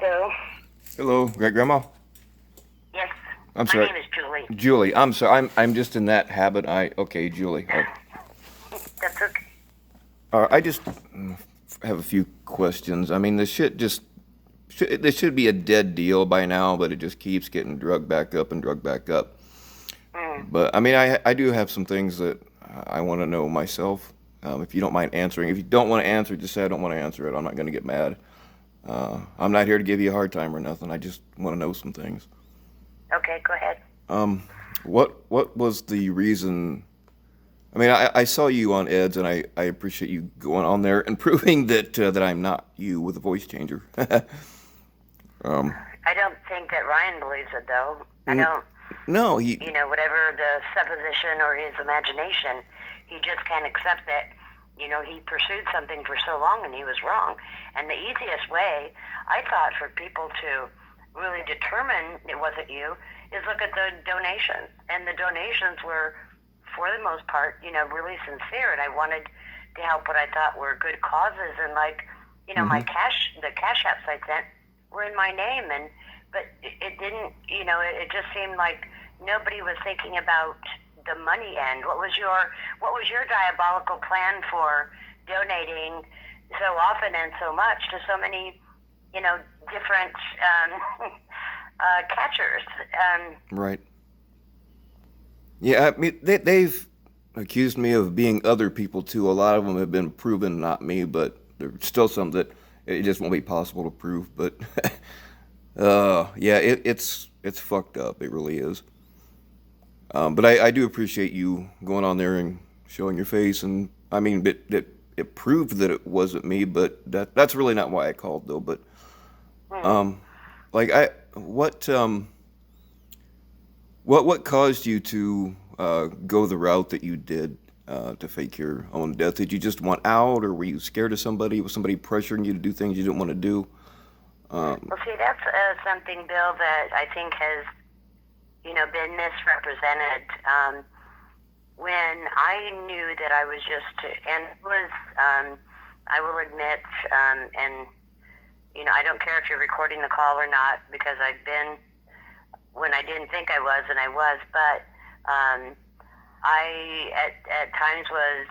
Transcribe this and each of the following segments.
Bill. Hello, great grandma. Yes, I'm my sorry, name is Julie. Julie. I'm sorry. I'm just in that habit. Okay, Julie. That's okay. I just have a few questions. I mean, the shit just this should be a dead deal by now, but it just keeps getting drugged back up and drugged back up. Mm. But I mean, I do have some things that I want to know myself. If you don't mind answering, if you don't want to answer, just say I don't want to answer it. I'm not going to get mad. I'm not here to give you a hard time or nothing. I just want to know some things. Okay, go ahead. Um, what was the reason? I mean, I saw you on Ed's, and I appreciate you going on there and proving that I'm not you with a voice changer. um, I don't think that Ryan believes it, though. I n- don't, no, he. whatever the supposition or his imagination, he just can't accept that, he pursued something for so long and he was wrong. And the easiest way, I thought, for people to really determine it wasn't you is look at the donations. And the donations were, for the most part, really sincere. And I wanted to help what I thought were good causes. And Hmm. the cash apps I sent were in my name. But it didn't, it just seemed like nobody was thinking about the money end. What was your diabolical plan for donating so often and so much to so many, different catchers? Right. Yeah, I mean, they've accused me of being other people too. A lot of them have been proven not me, but there's still some that it just won't be possible to prove. But yeah, it's fucked up. It really is. But I do appreciate you going on there and showing your face, and I mean, it proved that it wasn't me. But that's really not why I called though. But Hmm. um, like what caused you to go the route that you did to fake your own death? Did you just want out, or were you scared of somebody? Was somebody pressuring you to do things you didn't want to do? Um, Well, see, that's something, Bill, that I think has, been misrepresented. When I knew that I was and it was, I will admit, and I don't care if you're recording the call or not, because I've been when I didn't think I was, and I was, but um, I at times was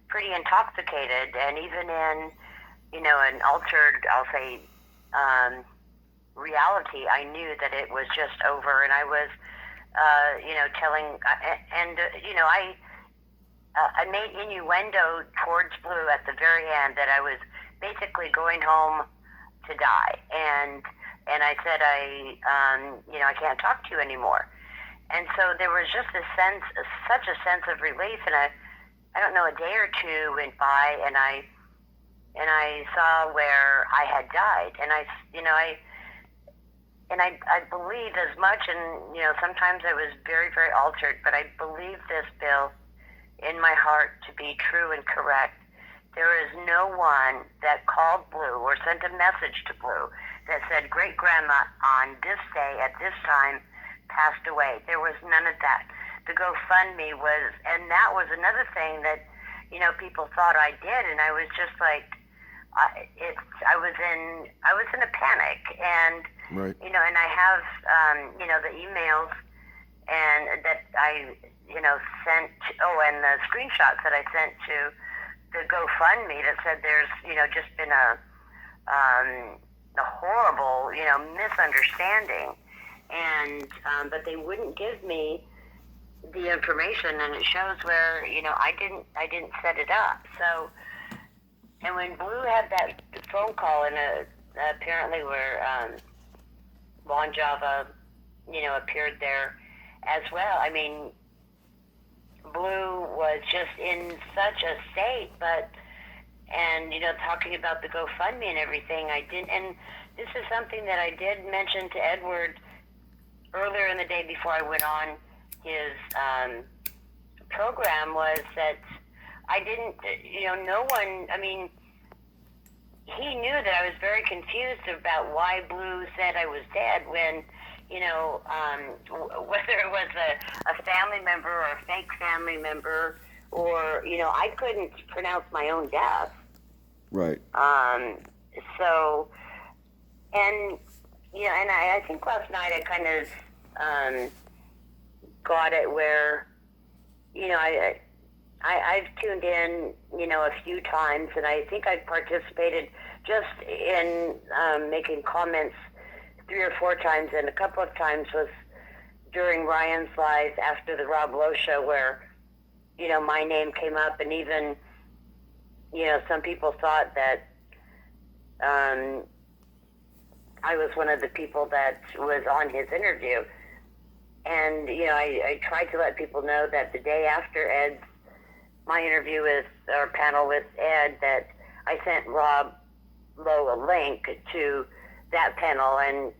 pretty intoxicated, and even in an altered, I'll say, um, reality, I knew that it was just over, and I was, telling, and I made innuendo towards Blue at the very end that I was basically going home to die, and I said I can't talk to you anymore, and so there was just such a sense of relief, and I don't know, a day or two went by, and I saw where I had died, and I believe as much, and sometimes I was very, very altered, but I believe this, Bill, in my heart to be true and correct. There is no one that called Blue or sent a message to Blue that said great grandma on this day at this time passed away. There was none of that. The GoFundMe was, and that was another thing that people thought I did, and I was just like, I was in a panic, and right. and I have the emails and that I sent, and the screenshots that I sent to the GoFundMe that said there's just been a horrible misunderstanding, and but they wouldn't give me the information, and it shows where I didn't set it up. So, and when Blue had that phone call, and apparently where Bon Java appeared there as well. I mean, Blue was just in such a state, and talking about the GoFundMe and everything, I didn't, and this is something that I did mention to Edward earlier in the day before I went on his program, was that I didn't, no one, I mean, he knew that I was very confused about why Blue said I was dead when, whether it was a family member or a fake family member, or, I couldn't pronounce my own death. Right. Um, so, and and I think last night I kind of got it where I've tuned in a few times, and I think I participated just in making comments 3 or 4 times, and a couple of times was during Ryan's live after the Rob Lowe show, where my name came up, and even some people thought that I was one of the people that was on his interview. And, I tried to let people know that the day after my interview with, or panel with Ed, that I sent Rob Lowe a link to that panel, and,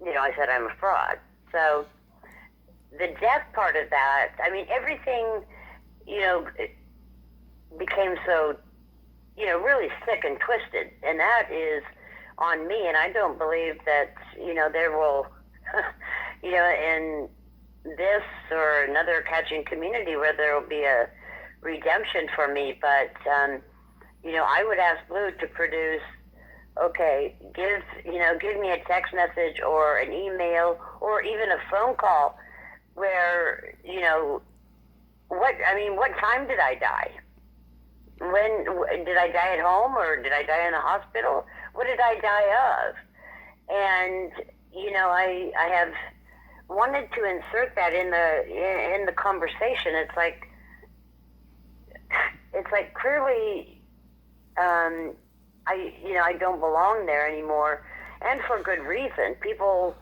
I said I'm a fraud. So the death part of that, I mean, everything, it became so, really sick and twisted. And that is on me, and I don't believe that, there will, in this or another catching community where there will be a redemption for me. But, I would ask Blue to produce, okay, give me a text message or an email or even a phone call where, what time did I die? When did I die at home, or did I die in a hospital? What did I die of? And I have wanted to insert that in the conversation. It's like clearly, I don't belong there anymore, and for good reason. People,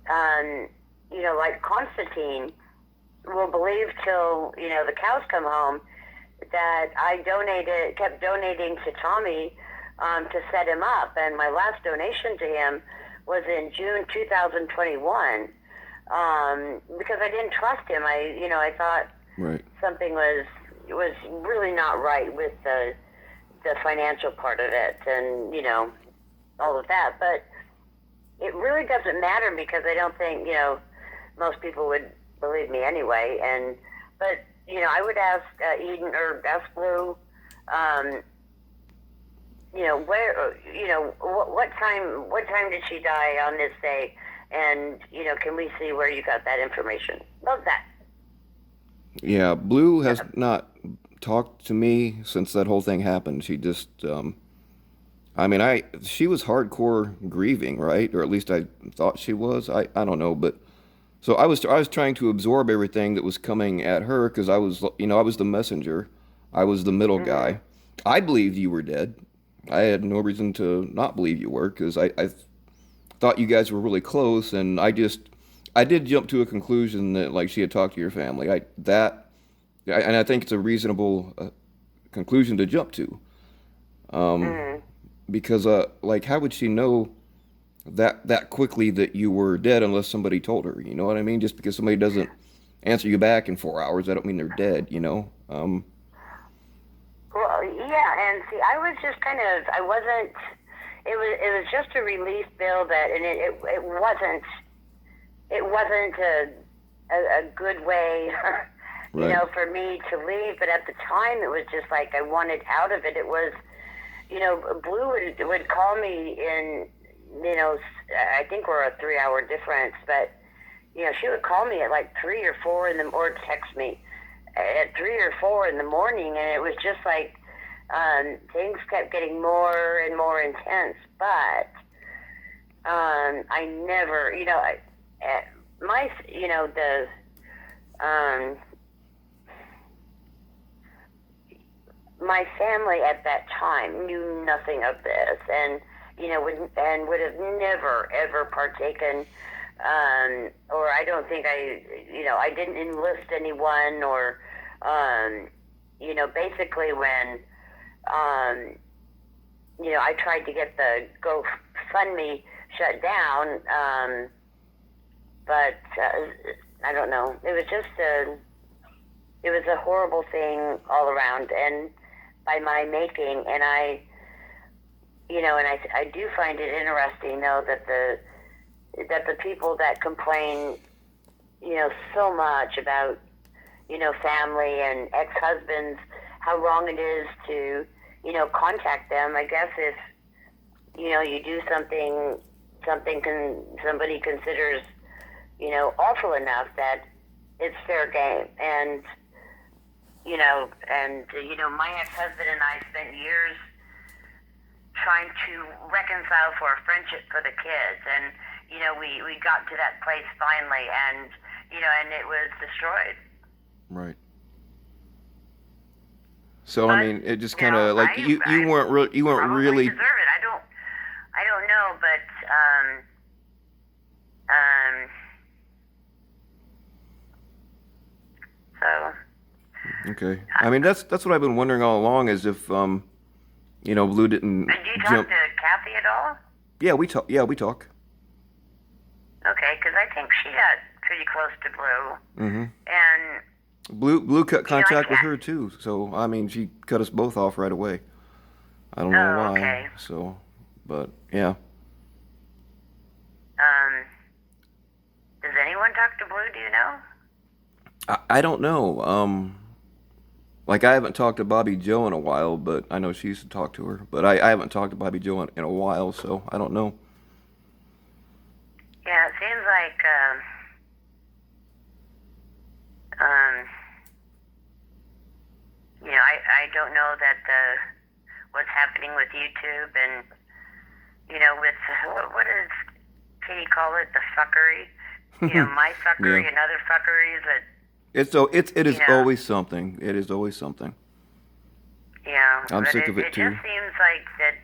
like Constantine, will believe till the cows come home that I kept donating to Tommy to set him up, and my last donation to him was in June 2021 because I didn't trust him. I thought Right. something was really not right with the financial part of it, and all of that. But it really doesn't matter because I don't think most people would believe me anyway. But I would ask Eden or ask Blue, where, what time did she die on this day? And, can we see where you got that information? Love that. Yeah, Blue has not talked to me since that whole thing happened. She just, she was hardcore grieving, right? Or at least I thought she was. I don't know, but so I was trying to absorb everything that was coming at her because I was the messenger. I was the middle guy. I believed you were dead. I had no reason to not believe you were because I thought you guys were really close, and I did jump to a conclusion that like she had talked to your family. And I think it's a reasonable conclusion to jump to, because like how would she know that quickly that you were dead unless somebody told her? You know what I mean? Just because somebody doesn't answer you back in 4 hours, I don't mean they're dead. Well, yeah, and see, I was just I wasn't. It was just a relief, Bill. And it wasn't a good way, Right. for me to leave. But at the time, it was just like I wanted out of it. It was, Blue would call me in, I think we're a 3-hour difference, but she would call me at like 3 or 4 or text me at 3 or 4 in the morning, and it was just like things kept getting more and more intense. But I never, my family at that time knew nothing of this, and would have never ever partaken, or I don't think I didn't enlist anyone, or basically when I tried to get the GoFundMe shut down, but I don't know. It was just it was a horrible thing all around, and by my making. And I do find it interesting though that the people that complain, so much about, family and ex-husbands, how wrong it is to, contact them. I guess if, you do something somebody considers, awful enough that it's fair game. And my ex-husband and I spent years trying to reconcile for a friendship for the kids, and we got to that place finally, and and it was destroyed. Right. So But I mean, it just kind of like you weren't probably really. deserve it. I don't know, but so Okay. I mean, that's what I've been wondering all along, is if Blue didn't and do you jump. talk to Kathy at all? Yeah, we talk. Yeah, we talk. Okay, because I think she got pretty close to Blue, Mm-hmm. and Blue cut contact with can't- her too. So I mean, she cut us both off right away. I don't know Oh, why. okay. So, but yeah. does anyone talk to Blue? Do you know? I don't know. Like I haven't talked to Bobby Joe in a while, but I know she used to talk to her. But I haven't talked to Bobby Joe in a while, so I don't know. Yeah, it seems like I don't know that what's happening with YouTube and with what does Katie call it, the fuckery? My fuckery Yeah. and other fuckeries that It is Yeah. always something. It is always something. I'm but sick of it It too. just seems like that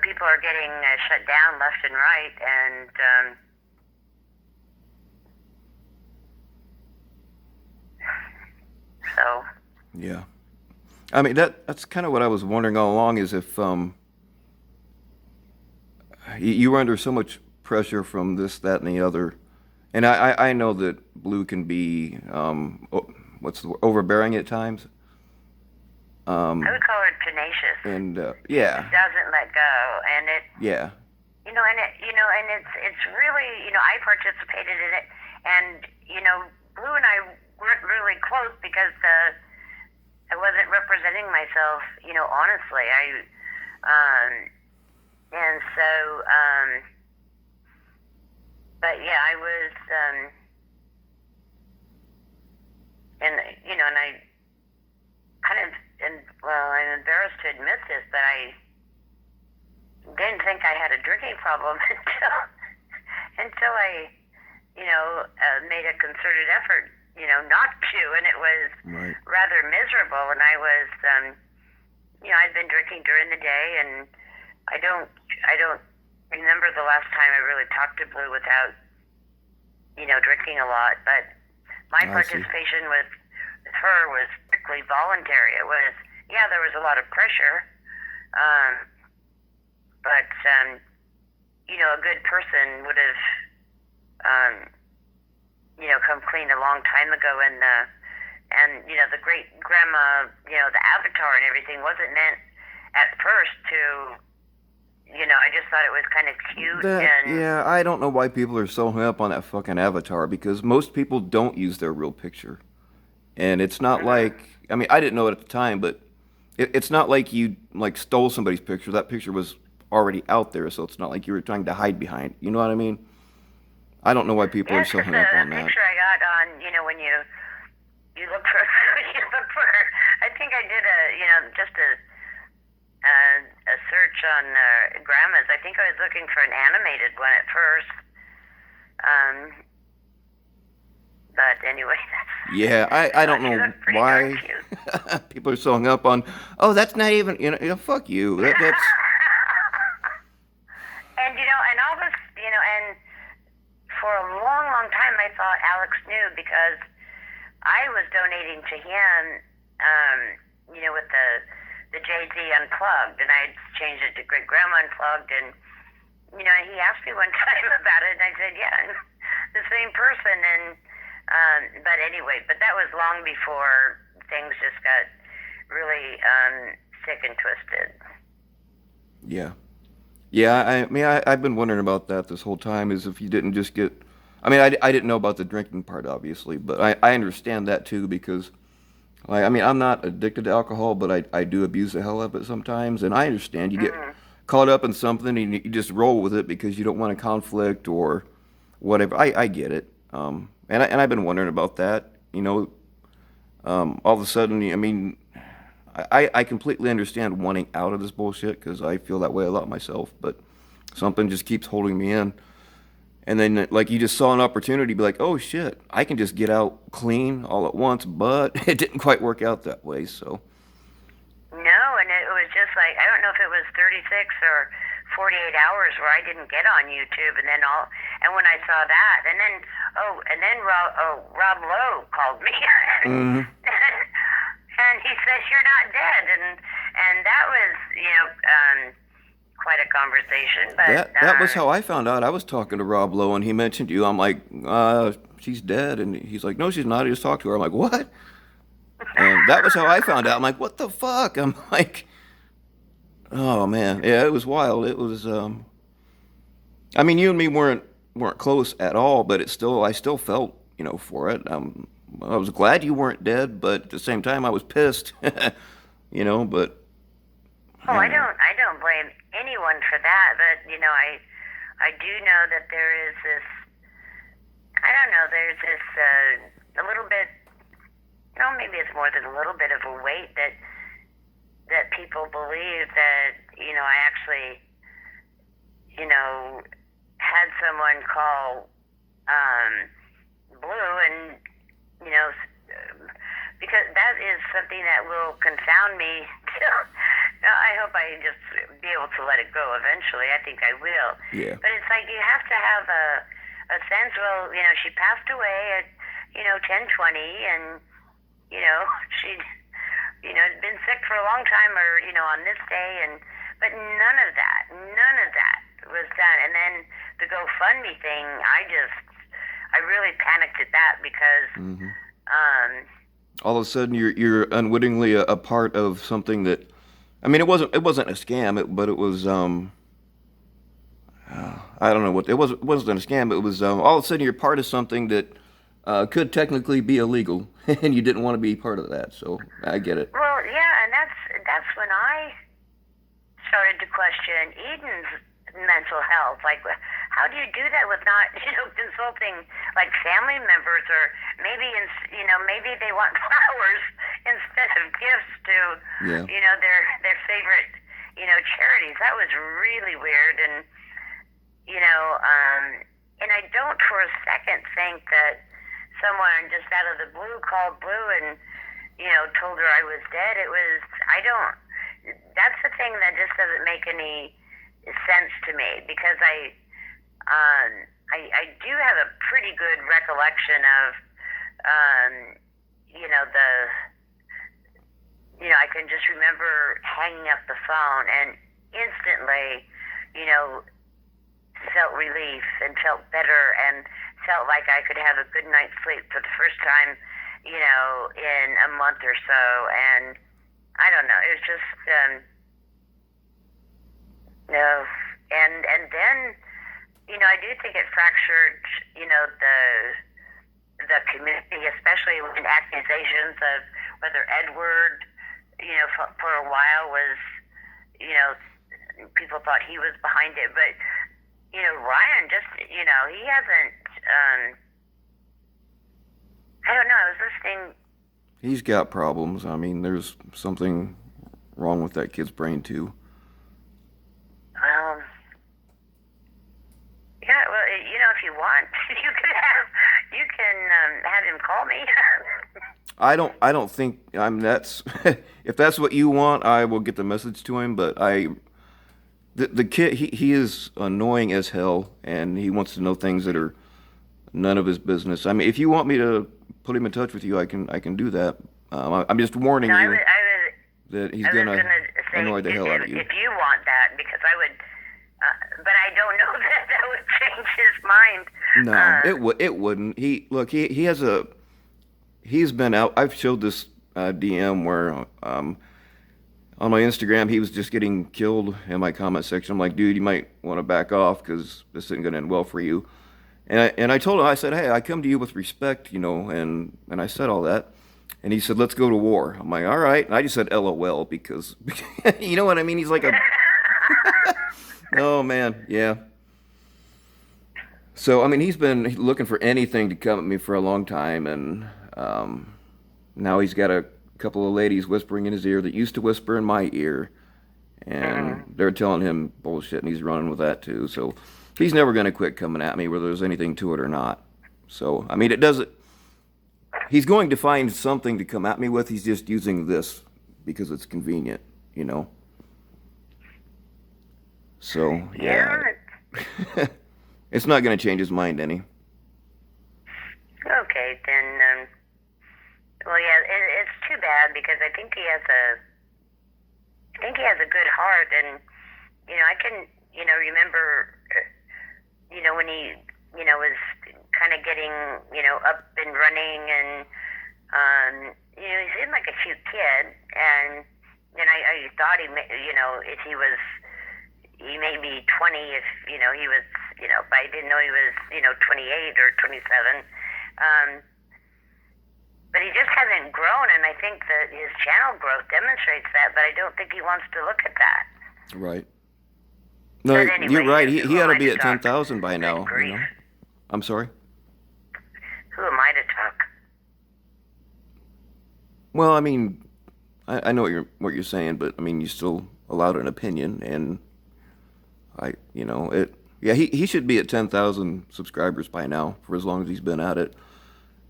people are getting shut down left and right, and so. Yeah. I mean that's kind of what I was wondering all along, is if you were under so much pressure from this, that, and the other, and I know that Blue can be what's the word, overbearing at times. I would call her tenacious. And yeah, Doesn't let go, and yeah, and it's really, I participated in it, and Blue and I weren't really close because I wasn't representing myself, honestly. And so, but yeah, I was, and I kind of, I'm embarrassed to admit this, but I didn't think I had a drinking problem until I, made a concerted effort, not to, and it was right, rather miserable. And I was, I'd been drinking during the day, and I don't remember the last time I really talked to Blue without, drinking a lot. But my I see. participation with her was strictly voluntary. It was, there was a lot of pressure, but a good person would have, come clean a long time ago, and the great grandma, the avatar and everything wasn't meant at first to, I just thought it was kind of cute. yeah. I don't know why people are so hung up on that fucking avatar, because most people don't use their real picture, and it's not like, I mean, I didn't know it at the time, but it's not like you like stole somebody's picture. That picture was already out there, so it's not like you were trying to hide behind. You know what I mean? I don't know why people are It's so just hung up a on that. picture I got on, when you look for, I think I did just a search on grandmas. I think I was looking for an animated one at first. But anyway, Yeah, I don't she know looked pretty why darn cute. people are so hung up on. Oh, that's not even. Fuck you. That's And and all this, and for a long, long time, I thought Alex knew because I was donating to him, with the Jay-Z Unplugged, and I changed it to Great Grandma Unplugged, and he asked me one time about it, and I said, yeah, I'm the same person, and but anyway, but that was long before things just got really sick and twisted. Yeah. Yeah, I mean, I've been wondering about that this whole time, is if you didn't just get. I mean, I didn't know about the drinking part, obviously, but I understand that too, because, like, I mean, I'm not addicted to alcohol, but I do abuse the hell of it sometimes, and I understand you get caught up in something and you just roll with it because you don't want a conflict or whatever. I get it. And I've been wondering about that. All of a sudden, I mean, I completely understand wanting out of this bullshit because I feel that way a lot myself, but something just keeps holding me in. And then, like, you just saw an opportunity to be like, oh shit, I can just get out clean all at once, but it didn't quite work out that way, so. No, and it was just like, I don't know if it was 36 or 48 hours where I didn't get on YouTube, and when I saw that, and then Rob Lowe called me, Mm-hmm. and he says you're not dead, and that was quite a conversation. But That was how I found out. I was talking to Rob Lowe, and he mentioned you. I'm like, she's dead, and he's like, no, she's not. I just talked to her. I'm like, what? And that was how I found out. I'm like, what the fuck? I'm like, oh man, yeah, it was wild. It was. I mean, you and me weren't close at all, but I still felt, for it. I was glad you weren't dead, but at the same time, I was pissed. But. Oh, I don't blame anyone for that, but I do know that there is this. I don't know. There's this a little bit. Maybe it's more than a little bit of a weight that people believe that I actually had someone call Blue and because that is something that will confound me till. No, I hope I just be able to let it go eventually. I think I will. Yeah. But it's like you have to have a sense. Well, she passed away at 10:20, and she'd had been sick for a long time, or on this day, but none of that was done. And then the GoFundMe thing, I really panicked at that because. Mm-hmm. All of a sudden, you're unwittingly a part of something that. I mean, it wasn't a scam, but it was I don't know what it wasn't a scam. It was all of a sudden you're part of something that could technically be illegal, and you didn't want to be part of that. So I get it. Well, yeah, and that's when I started to question Eden's mental health. Like, how do you do that with not consulting like family members, or maybe maybe they want flowers instead of gifts to their favorite charities. That was really weird, and and I don't for a second think that someone just out of the blue called Blue and told her I was dead. It was that's the thing that just doesn't make any sense to me, because I do have a pretty good recollection of I can just remember hanging up the phone and instantly felt relief and felt better and felt like I could have a good night's sleep for the first time in a month or so. And I don't know, it was just and then I do think it fractured the community, especially when accusations of whether Edward for a while was people thought he was behind it, but Ryan just he hasn't I don't know, I was listening. He's got problems. I mean, there's something wrong with that kid's brain too. Yeah, well, if you want, you can have him call me. I don't think that's if that's what you want, I will get the message to him, but the kid, he is annoying as hell, and he wants to know things that are none of his business. I mean, if you want me to put him in touch with you, I can do that. I'm just warning you that he's gonna annoy the hell out of you. If you want that, because I would, but I don't know that would change his mind. No, it wouldn't. He has he's been out. I've showed this DM where on my Instagram he was just getting killed in my comment section. I'm like, dude, you might want to back off because this isn't going to end well for you. And I told him, I said, hey, I come to you with respect, and I said all that. And he said, let's go to war. I'm like, all right. And I just said LOL because you know what I mean? He's like Oh man, yeah. So I mean, he's been looking for anything to come at me for a long time, and now he's got a couple of ladies whispering in his ear that used to whisper in my ear, Mhm. and they're telling him bullshit, and he's running with that too. So he's never going to quit coming at me, whether there's anything to it or not. So I mean, it doesn't. He's going to find something to come at me with. He's just using this because it's convenient, you know. So yeah, Yeah. it's not going to change his mind any. Okay, then. Well, yeah, it's too bad because I think he has a good heart, and I can, remember, when he, was kind of getting, up and running, and he seemed like a cute kid, and then I thought if he may be 20 if, he was, but I didn't know he was, 28 or 27. Um, but he just hasn't grown, and I think that his channel growth demonstrates that, but I don't think he wants to look at that. Right. But No, you're anyway, right. He who ought am to I be to at talk? 10,000 by Good now, you grief. know. I'm sorry. Who am I to talk? Well, I mean, I know what you're saying, but I mean, you still allowed an opinion, and it. Yeah, he should be at 10,000 subscribers by now for as long as he's been at it.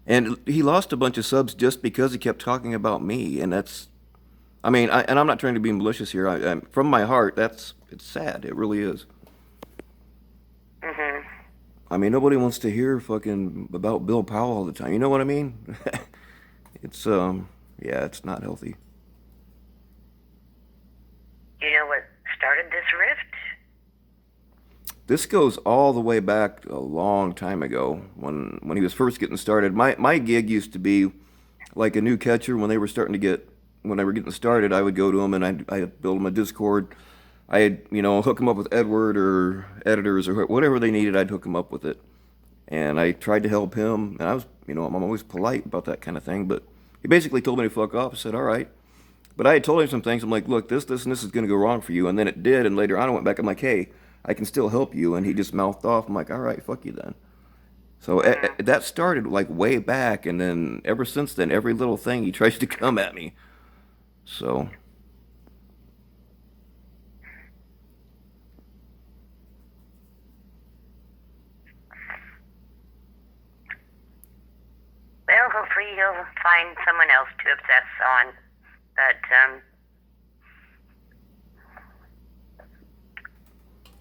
And he lost a bunch of subs just because he kept talking about me, and that's. I mean, and I'm not trying to be malicious here. From my heart, it's sad. It really is. Mhm. I mean, nobody wants to hear fucking about Bill Powell all the time. You know what I mean? It's yeah, it's not healthy. You know what started this rift? This goes all the way back a long time ago when he was first getting started. My gig used to be like a new catcher when they were getting started. I would go to them and I'd build them a Discord. I'd hook them up with Edward or editors or whatever they needed. I'd hook them up with it, and I tried to help him. And I was I'm always polite about that kind of thing, but he basically told me to fuck off. I said, all right. But I had told him some things. I'm like, look, this, and this is going to go wrong for you. And then it did. And later on, I went back. I'm like, hey, I can still help you. And he just mouthed off. I'm like, all right, fuck you then. So that started like way back. And then ever since then, every little thing he tries to come at me. So, Well, hopefully he'll find someone else to obsess on. But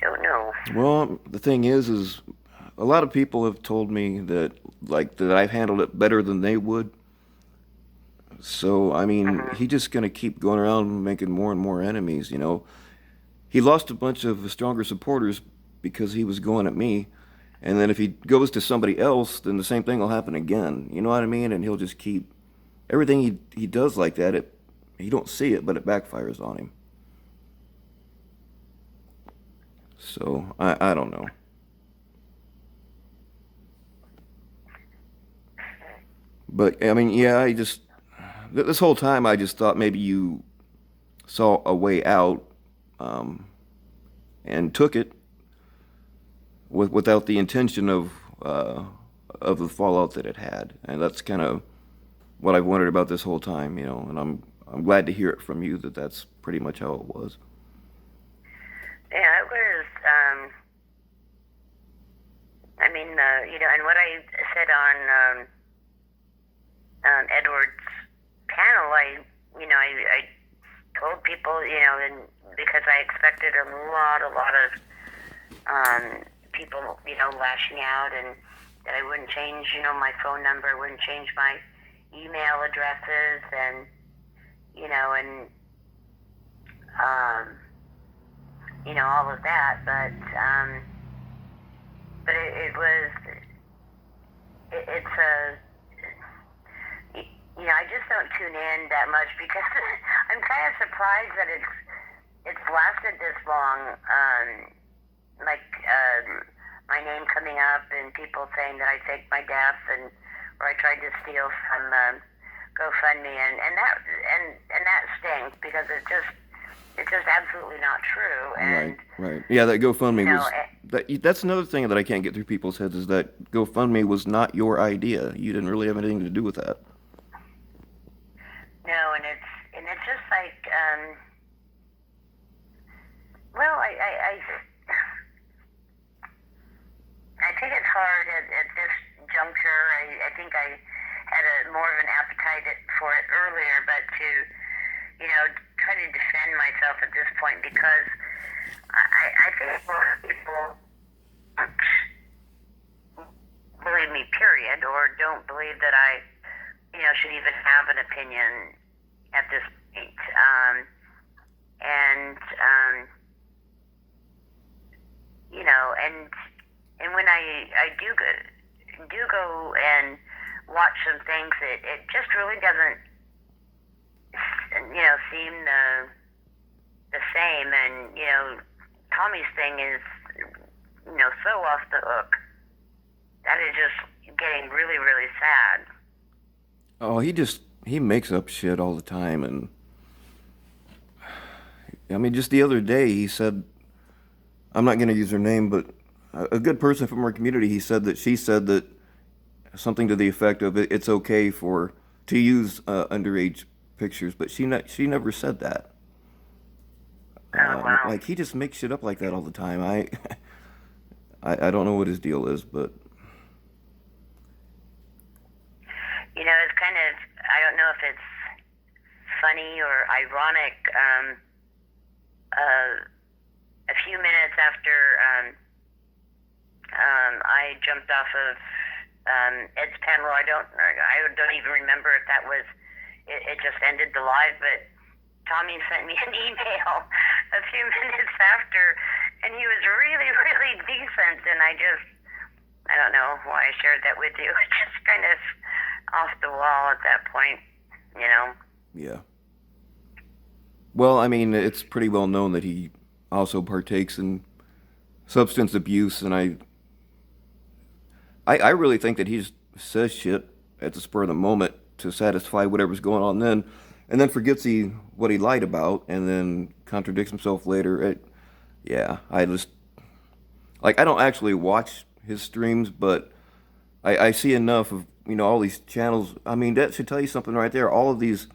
don't know. well, the thing is a lot of people have told me that I've handled it better than they would. So, I mean, Mhm. he's just going to keep going around making more and more enemies, He lost a bunch of stronger supporters because he was going at me. And then if he goes to somebody else, then the same thing will happen again. You know what I mean? And he'll just keep everything he does like that. He don't see it, but it backfires on him. So I don't know. But I mean, yeah, this whole time I just thought maybe you saw a way out, um, and took it without the intention of the fallout that it had, and that's kind of what I've wondered about this whole time, And I'm glad to hear it from you that that's pretty much how it was. Yeah, it was. I mean, and what I said on Edward's panel, I told people, and because I expected a lot of people, lashing out, and that I wouldn't change, my phone number, wouldn't change my email addresses, and and um, all of that, but it was, it's a, I just don't tune in that much because I'm kind of surprised that it's lasted this long. Like my name coming up and people saying that I faked my death or I tried to steal from GoFundMe, and that stings because it's just absolutely not true. And Right. Yeah, that GoFundMe you know, was that's another thing that I can't get through people's heads is that GoFundMe was not your idea. You didn't really have anything to do with that. no, and it's just like, well, I think it's hard at this juncture. I think I had more of an appetite for it earlier, but to, try to defend myself at this point because I think most people believe me, period, or don't believe that I, should even have an opinion at this point. And, and when I do go and watch some things, it just really doesn't, seem the same. And, Tommy's thing is, so off the hook. That is just getting really, really sad. Oh, he makes up shit all the time, and I mean, just the other day he said, I'm not going to use her name, but a good person from our community, she said that something to the effect of it's okay to use underage pictures, but she never said that. Oh, wow. Like he just makes shit up like that all the time. I don't know what his deal is, but it's kind of, I don't know if it's funny or ironic. A few minutes after I jumped off of Ed's panel, I don't even remember if that was it just ended the live, but Tommy sent me an email a few minutes after, and he was really, really decent, and I don't know why I shared that with you. It's just kind of off the wall at that point, Yeah. Well, I mean, it's pretty well known that he also partakes in substance abuse, and I really think that he just says shit at the spur of the moment to satisfy whatever's going on then, and then forgets what he lied about, and then contradicts himself later. I just I don't actually watch his streams, but I see enough of all these channels. I mean, that should tell you something right there. All of these,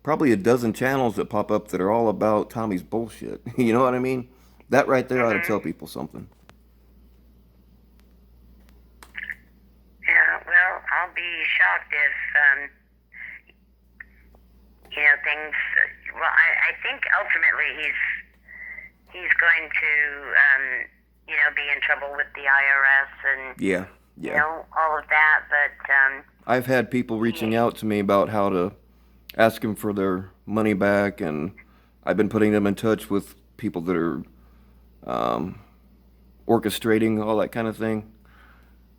probably a dozen channels that pop up that are all about Tommy's bullshit. You know what I mean? That right there ought to tell people something. Yeah, well, I'll be shocked if things. Well, I think ultimately he's going to be in trouble with the IRS and Yeah. all of that. But I've had people reaching out to me about how to ask them for their money back, and I've been putting them in touch with people that are orchestrating all that kind of thing.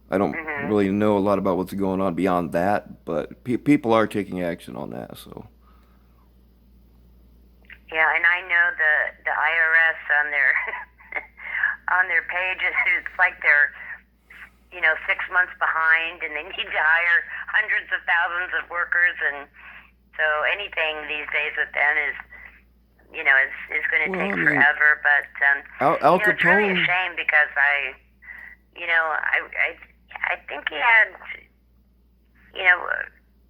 I don't really know a lot about what's going on beyond that, but people are taking action on that. So. Yeah, and I know the IRS on their on their pages, it's like they're 6 months behind, and they need to hire hundreds of thousands of workers, and so anything these days with them is is going to take forever. But Al it's really a Capone. shame because I think he had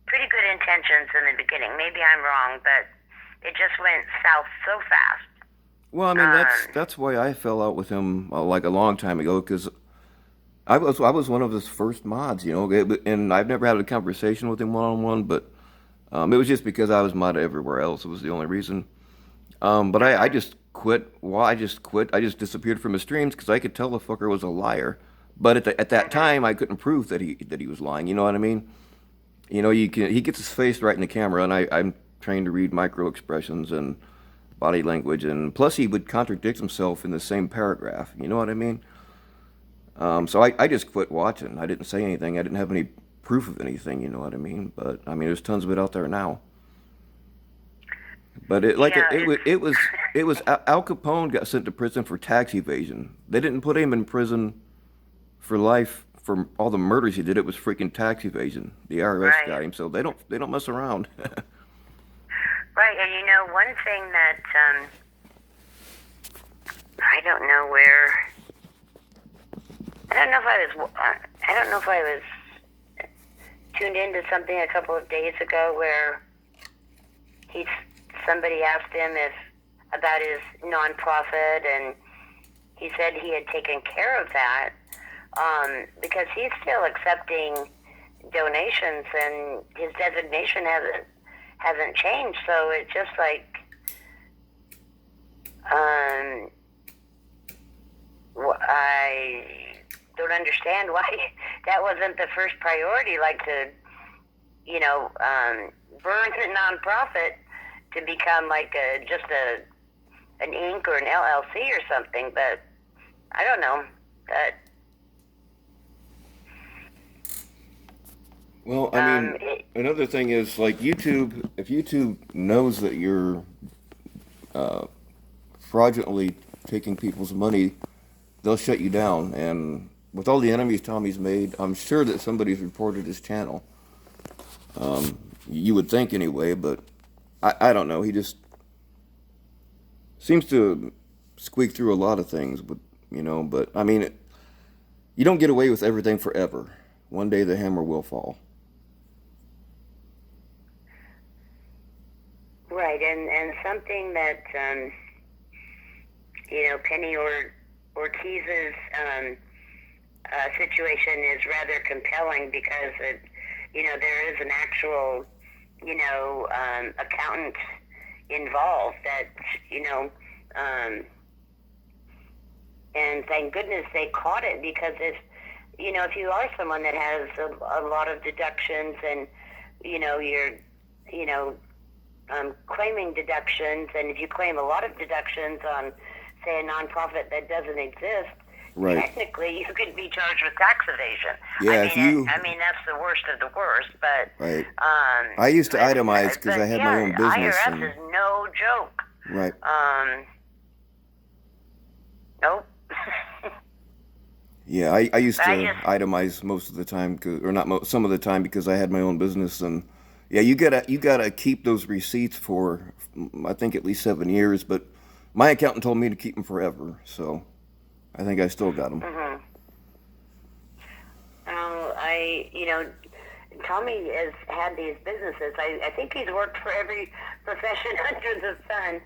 pretty good intentions in the beginning. Maybe I'm wrong, but it just went south so fast. Well, I mean that's why I fell out with him like a long time ago, because I was one of his first mods, and I've never had a conversation with him one on one, but it was just because I was modded everywhere else. It was the only reason. But I just quit. Well, I just quit. I just disappeared from his streams because I could tell the fucker was a liar. But at that time, I couldn't prove that he was lying. You know what I mean? He gets his face right in the camera, and I'm trained to read micro expressions and body language, and plus he would contradict himself in the same paragraph. You know what I mean? So I just quit watching. I didn't say anything. I didn't have any proof of anything. You know what I mean? But I mean, there's tons of it out there now. But it was Al Capone got sent to prison for tax evasion. They didn't put him in prison for life for all the murders he did. It was freaking tax evasion. The IRS got him, so they don't mess around. Right, and one thing that I don't know where. I don't know if I was. I don't know if I was tuned into something a couple of days ago where somebody asked him about his nonprofit, and he said he had taken care of that because he's still accepting donations, and his designation hasn't changed. So it's just like I don't understand why that wasn't the first priority, like to burn the nonprofit to become like just an Inc. or an LLC or something. But I don't know. Well, I mean, another thing is like YouTube. If YouTube knows that you're fraudulently taking people's money, they'll shut you down. And with all the enemies Tommy's made, I'm sure that somebody's reported his channel. You would think anyway, but I don't know. He just seems to squeak through a lot of things, but I mean, you don't get away with everything forever. One day the hammer will fall. Right, and something that Penny Ortiz's situation is rather compelling because there is an actual accountant involved that and thank goodness they caught it, because if you are someone that has a lot of deductions and you're claiming deductions, and if you claim a lot of deductions on, say, a nonprofit that doesn't exist, right, technically you could be charged with tax evasion. Yeah, I mean that's the worst of the worst, but right. I used to itemize because I had my own business. IRS is no joke. Right. Nope. Yeah, I used to itemize most of the time, some of the time, because I had my own business, and yeah, you gotta keep those receipts for I think at least 7 years, but my accountant told me to keep them forever, so I think I still got them. Mm-hmm. Tommy has had these businesses. I think he's worked for every profession under the sun.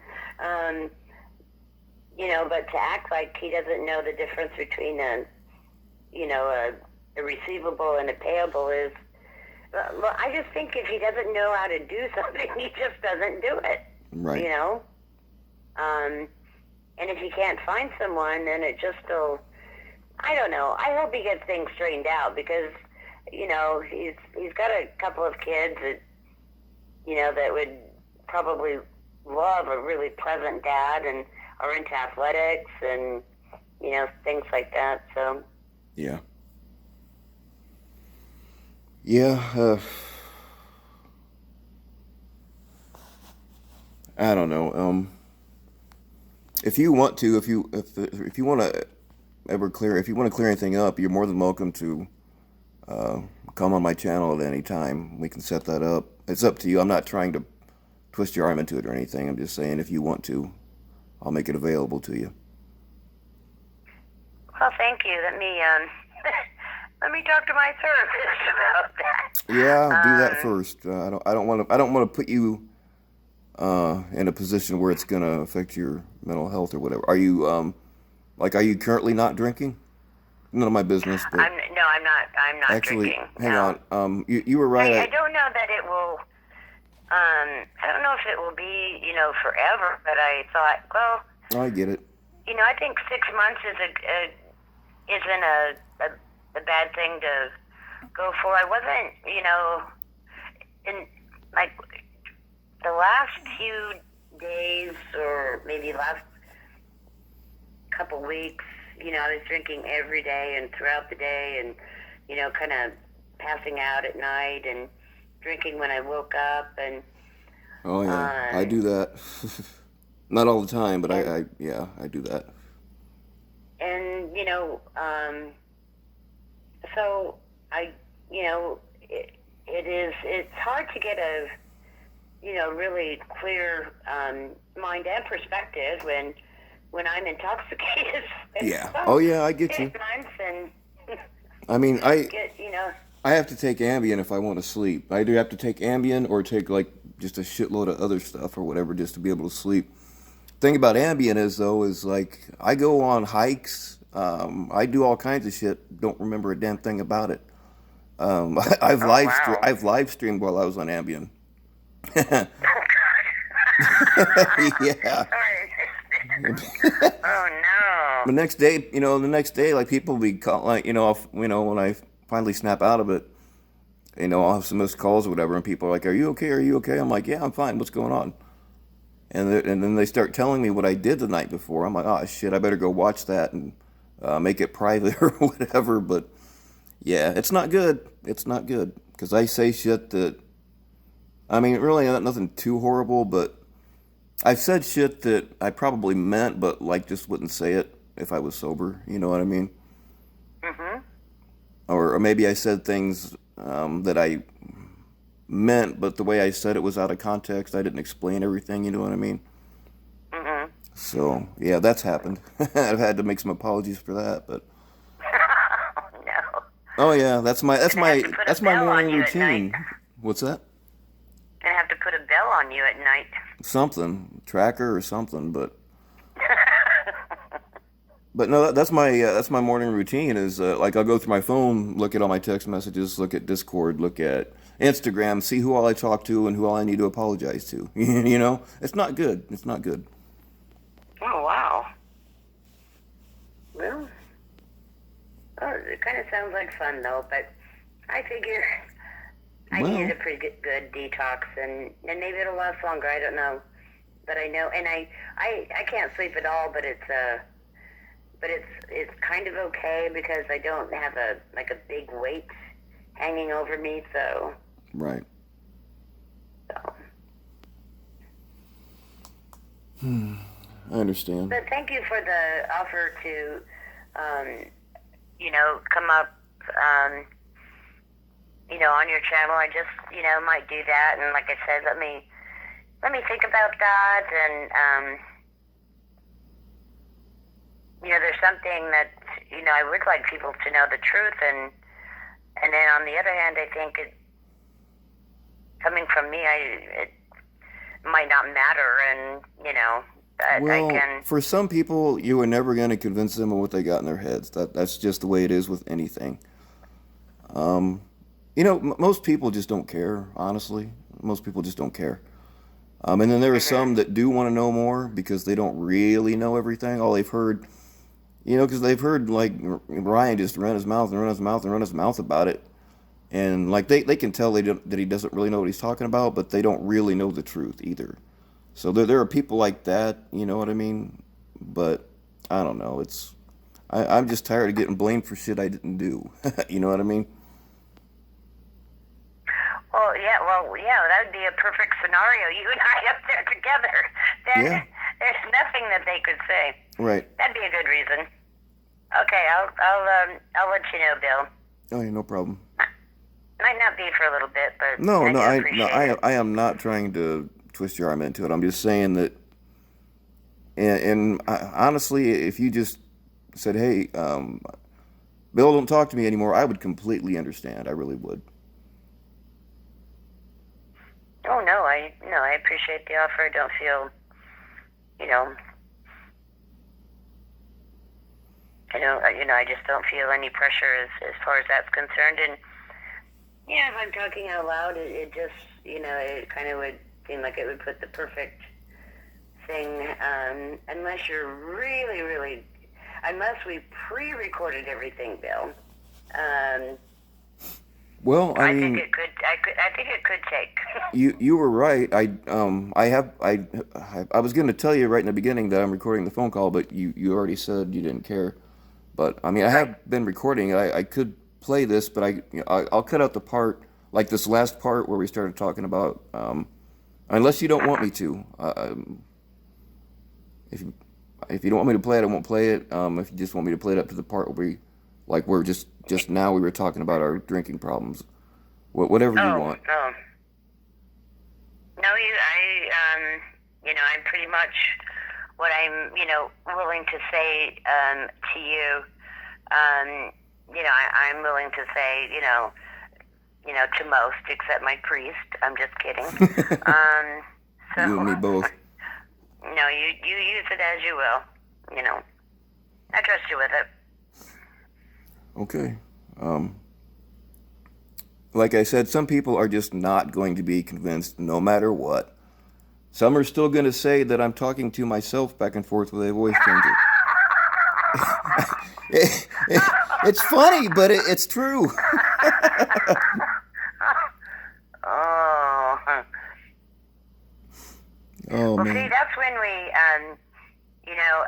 But to act like he doesn't know the difference between a receivable and a payable is, well, I just think if he doesn't know how to do something, he just doesn't do it. Right. And if he can't find someone, then it just will, I don't know. I hope he gets things straightened out, because, he's got a couple of kids that, that would probably love a really pleasant dad and are into athletics and, things like that. So. Yeah. Yeah. I don't know. If you want to, if you want to if you want to clear anything up, you're more than welcome to come on my channel at any time. We can set that up. It's up to you. I'm not trying to twist your arm into it or anything. I'm just saying, if you want to, I'll make it available to you. Well, thank you. Let me talk to my therapist about that. Yeah, do that first. I don't want to put you in a position where it's going to affect your mental health or whatever. Are you are you currently not drinking? None of my business. But I'm not actually, drinking. hang no. on. You were right. I don't know that it will. I don't know if it will be forever. But I thought, well, I get it. I think 6 months isn't a bad thing to go for. I wasn't, in like the last few days, or maybe last couple weeks, I was drinking every day and throughout the day, and kind of passing out at night and drinking when I woke up. And oh yeah, I do that. Not all the time, but I do that. And so it's hard to get a really clear mind and perspective when I'm intoxicated. Yeah. Oh yeah, I get you. Times and I mean, get, I have to take Ambien if I want to sleep. I do have to take Ambien or take like just a shitload of other stuff or whatever just to be able to sleep. Thing about Ambien is though is like I go on hikes. I do all kinds of shit. Don't remember a damn thing about it. oh wow. I've live streamed while I was on Ambien. Yeah. Oh no. The next day, like people will be call, like when I finally snap out of it, I'll have some missed calls or whatever, and people are like, "Are you okay? Are you okay?" I'm like, "Yeah, I'm fine. What's going on?" And then they start telling me what I did the night before. I'm like, "Oh shit, I better go watch that and make it private or whatever." But yeah, it's not good. It's not good because I say shit that, I mean, really nothing too horrible, but I've said shit that I probably meant, but like just wouldn't say it if I was sober. You know what I mean? Mhm. Or maybe I said things that I meant, but the way I said it was out of context. I didn't explain everything. You know what I mean? Mhm. So yeah, that's happened. I've had to make some apologies for that, but No. oh yeah, Gonna have to put a that's my bell on morning you at night. routine. What's that? Gonna have to put a bell on you at night. Something tracker or something, but no, that's my morning routine. Is like I'll go through my phone, look at all my text messages, look at Discord, look at Instagram, see who all I talk to and who all I need to apologize to. It's not good. It's not good. Oh wow. Well, it kind of sounds like fun though, but I figure I Well, needed a pretty good detox, and maybe it'll last longer. I don't know, but I know, and I can't sleep at all. But it's kind of okay because I don't have a big weight hanging over me. So right. so. I understand. But thank you for the offer to, come up, on your channel. I just, might do that. And like I said, let me think about that. And, there's something that, I would like people to know the truth. And then on the other hand, I think coming from me, it might not matter. And, that Well, I can. for some people, you are never going to convince them of what they got in their heads. That's just the way it is with anything. Um, most people just don't care, honestly. Most people just don't care. And then there are Mhm. some that do want to know more because they don't really know everything. All they've heard, because they've heard like Ryan just run his mouth and run his mouth and run his mouth about it. And like they can tell that he doesn't really know what he's talking about, but they don't really know the truth either. So there are people like that, you know what I mean? But I don't know. I'm just tired of getting blamed for shit I didn't do. You know what I mean? Well, yeah, that would be a perfect scenario. You and I up there together. Yeah. There's nothing that they could say. Right. That'd be a good reason. Okay, I'll let you know, Bill. Oh yeah, no problem. Might not be for a little bit, but No, I no, do appreciate it. I am not trying to twist your arm into it. I'm just saying that, and honestly, if you just said, "Hey, Bill, don't talk to me anymore," I would completely understand. I really would. Oh no, I appreciate the offer. I don't feel, you know, I just don't feel any pressure as far as that's concerned. And yeah, if I'm talking out loud, it just, it kind of would seem like it would put the perfect thing, unless you're really, really, unless we pre-recorded everything, Bill. Well, I I think mean, it could. I think it could take. you were right. I was going to tell you right in the beginning that I'm recording the phone call, but you already said you didn't care. But I mean, I Right. have been recording. I could play this, but I'll cut out the part like this last part where we started talking about. Unless you don't want me to. If you, if you don't want me to play it, I won't play it. If you just want me to play it up to the part where we're just now we were talking about our drinking problems. Whatever you want. Oh. No, I'm pretty much what I'm, willing to say to you. I'm willing to say, to most, except my priest. I'm just kidding. So, You and me both. No, you use it as you will. I trust you with it. Okay. Like I said, some people are just not going to be convinced no matter what. Some are still going to say that I'm talking to myself back and forth with a voice changer. It's funny, but it's true. Oh. Oh, Well, man. see, that's when we,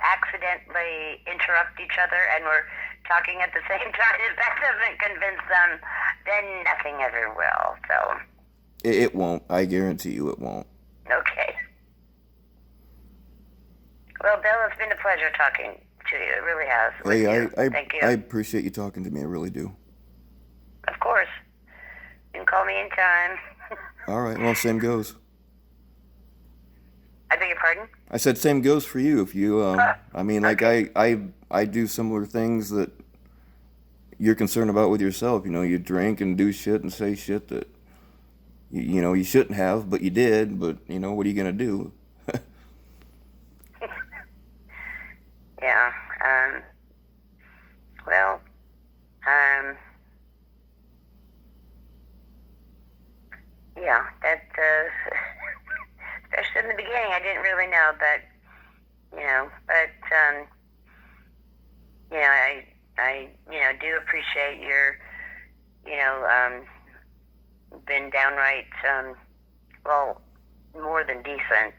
accidentally interrupt each other and we're talking at the same time. If that doesn't convince them, then nothing ever will. So, It won't. I guarantee you it won't. okay. Well, Bill, it's been a pleasure talking to you. It really has. With you. Thank you. I appreciate you talking to me. I really do. Of course. You can call me anytime. All right. Well, same goes. I beg your pardon? I said same goes for you. If you, I mean, like I do similar things that you're concerned about with yourself. You drink and do shit and say shit that you shouldn't have, but you did. But what are you gonna do? Yeah. Well, yeah, that, especially in the beginning, I didn't really know, but, I do appreciate your, been downright, more than decent.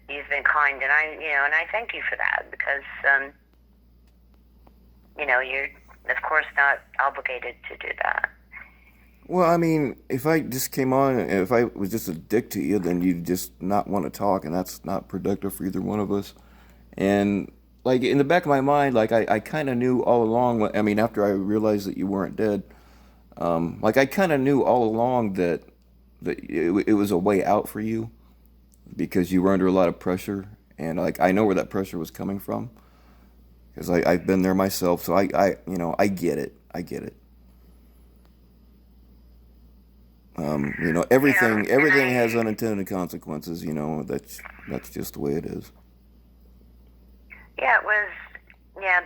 You've been kind, and I thank you for that, because, you're, of course, not obligated to do that. Well, I mean, if I just came on, if I was just a dick to you, then you'd just not want to talk, and that's not productive for either one of us. And like in the back of my mind, like I kind of knew all along. I mean, after I realized that you weren't dead, like I kind of knew all along that it was a way out for you because you were under a lot of pressure, and like I know where that pressure was coming from because I've been there myself, so I get it. I get it. Everything has unintended consequences. That's just the way it is. Yeah, it was. Yeah,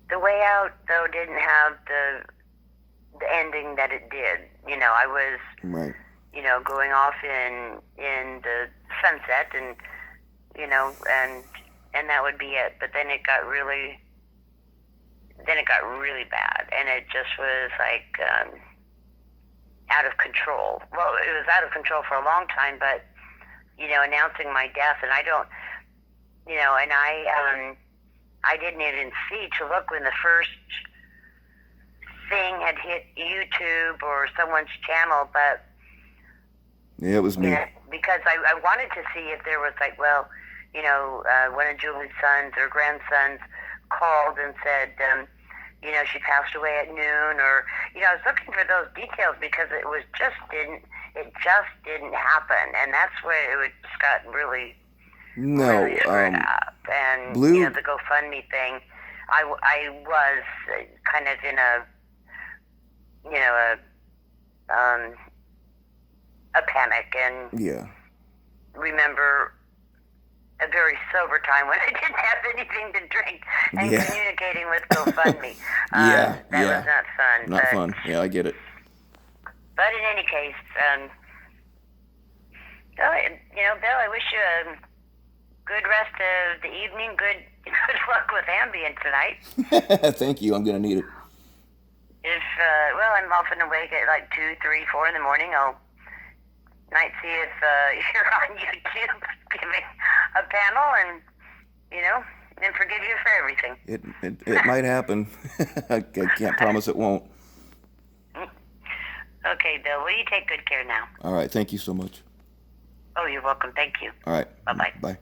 the way out though didn't have the ending that it did. I was Right. Going off in the sunset, and and that would be it. But then it got really bad, and it just was like out of control. Well, it was out of control for a long time, but announcing my death, and I don't, and I didn't even see to look when the first thing had hit YouTube or someone's channel, but Yeah, it was me. because I wanted to see if there was like, well, one of Julie's sons or grandsons called and said, she passed away at noon, or I was looking for those details because it just didn't happen, and that's where it just got really screwed up. And Blue. The GoFundMe thing, I was kind of in a panic, and Yeah. remember a very sober time when I didn't have anything to drink and Yeah. communicating with GoFundMe. Yeah, that yeah. was not fun. Not fun. Yeah, I get it. But in any case, Bill, I wish you a good rest of the evening. Good luck with Ambien tonight. Thank you. I'm gonna need it. If I'm often awake at like 2, 3, 4 in the morning. I'll might see if you're on YouTube giving a panel, and and forgive you for everything. It might happen. I can't promise it won't. Okay, Bill. Well, you take good care now. All right. Thank you so much. Oh, you're welcome. Thank you. All right. Bye-bye. Bye.